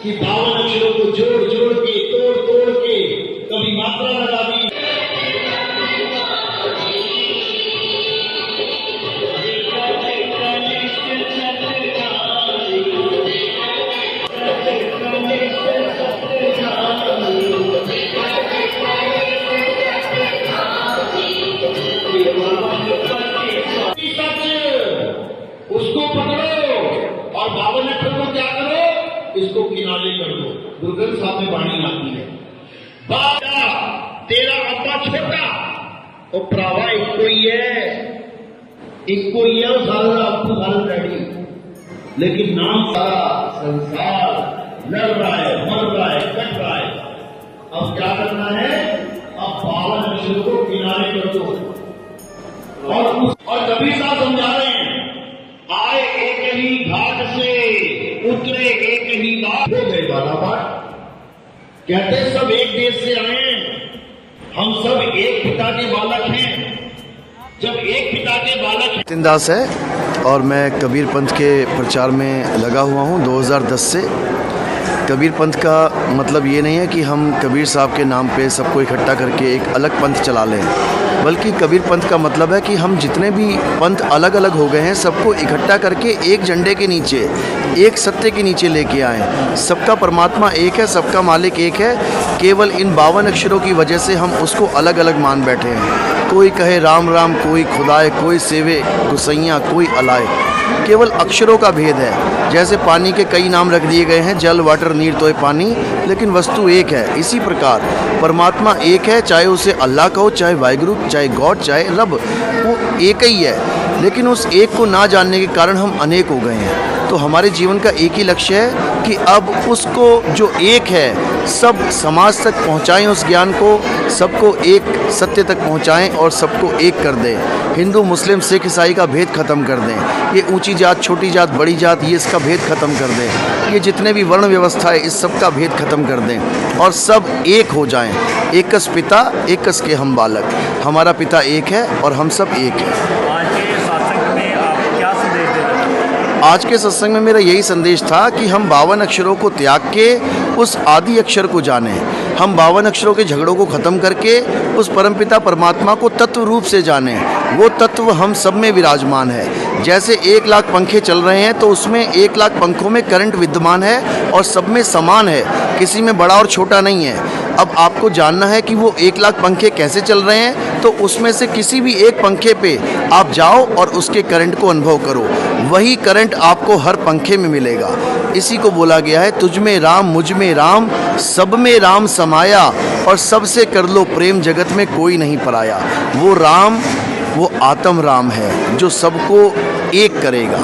कि 52 अक्षरों को जोड़ जोड़ के तोड़ तोड़ के कभी मात्रा लगा दी। उसको पकड़ो और 52 अक्षर को क्या करो, इसको किनारे कर दो। गुरु ग्रंथ साहब में वाणी आती है, बाबा तेरा अब्बा छोटा और भरावा इको ही है, इको ही है सारा अब्बू सारा डैडी, लेकिन नाम सारा संसार लड़ रहा है, मर रहा है, कट रहा है। अब क्या करना है, अब 52 अक्षर को किनारे कर दो। और कबीर साहब समझा रहे हैं, आए एक ही घाट से उतरे एक ही घाट हो गए बालाघाट। कहते सब एक देश से आए, हम सब एक पिता के बालक हैं। जब एक पिता के बालक हैं। नितिन दास है और मैं कबीर पंथ के प्रचार में लगा हुआ हूँ 2010 से। कबीर पंथ का मतलब ये नहीं है कि हम कबीर साहब के नाम पे सबको इकट्ठा करके एक अलग पंथ चला लें, बल्कि कबीर पंथ का मतलब है कि हम जितने भी पंथ अलग अलग हो गए हैं सबको इकट्ठा करके एक झंडे के नीचे, एक सत्य के नीचे लेके आएँ। सबका परमात्मा एक है, सबका मालिक एक है, केवल इन 52 अक्षरों की वजह से हम उसको अलग अलग मान बैठे हैं। कोई कहे राम राम, कोई खुदाए, कोई सेवे गुसैया, कोई अलाए। केवल अक्षरों का भेद है। जैसे पानी के कई नाम रख दिए गए हैं, जल, वाटर, नीर, तोय पानी, लेकिन वस्तु एक है। इसी प्रकार परमात्मा एक है, चाहे उसे अल्लाह कहो, चाहे वाहिगुरु, चाहे गॉड, चाहे रब, वो एक ही है। लेकिन उस एक को ना जानने के कारण हम अनेक हो गए हैं। तो हमारे जीवन का एक ही लक्ष्य है कि अब उसको जो एक है सब समाज तक पहुंचाएं, उस ज्ञान को सबको एक सत्य तक पहुंचाएं और सबको एक कर दें। हिंदू, मुस्लिम, सिख, ईसाई का भेद ख़त्म कर दें। ये ऊंची जात, छोटी जात, बड़ी जात, ये इसका भेद ख़त्म कर दें। ये जितने भी वर्ण व्यवस्था है इस सब का भेद ख़त्म कर दें और सब एक हो जाएं। एकस पिता एकस के हम बालक। हमारा पिता एक है और हम सब एक हैं। आज के सत्संग में मेरा यही संदेश था कि हम 52 अक्षरों को त्याग के उस आदि अक्षर को जानें। हम 52 अक्षरों के झगड़ों को ख़त्म करके उस परमपिता परमात्मा को तत्व रूप से जानें। वो तत्व हम सब में विराजमान है। जैसे 1 लाख पंखे चल रहे हैं तो उसमें 1 लाख पंखों में करंट विद्यमान है और सब में समान है, किसी में बड़ा और छोटा नहीं है। अब आपको जानना है कि वो 1 लाख पंखे कैसे चल रहे हैं, तो उसमें से किसी भी एक पंखे पे आप जाओ और उसके करंट को अनुभव करो। वही करंट आपको हर पंखे में मिलेगा। इसी को बोला गया है, तुझ में राम, मुझ में राम, सब में राम समाया, और सबसे कर लो प्रेम, जगत में कोई नहीं पराया। वो राम, वो आत्म राम है जो सबको एक करेगा।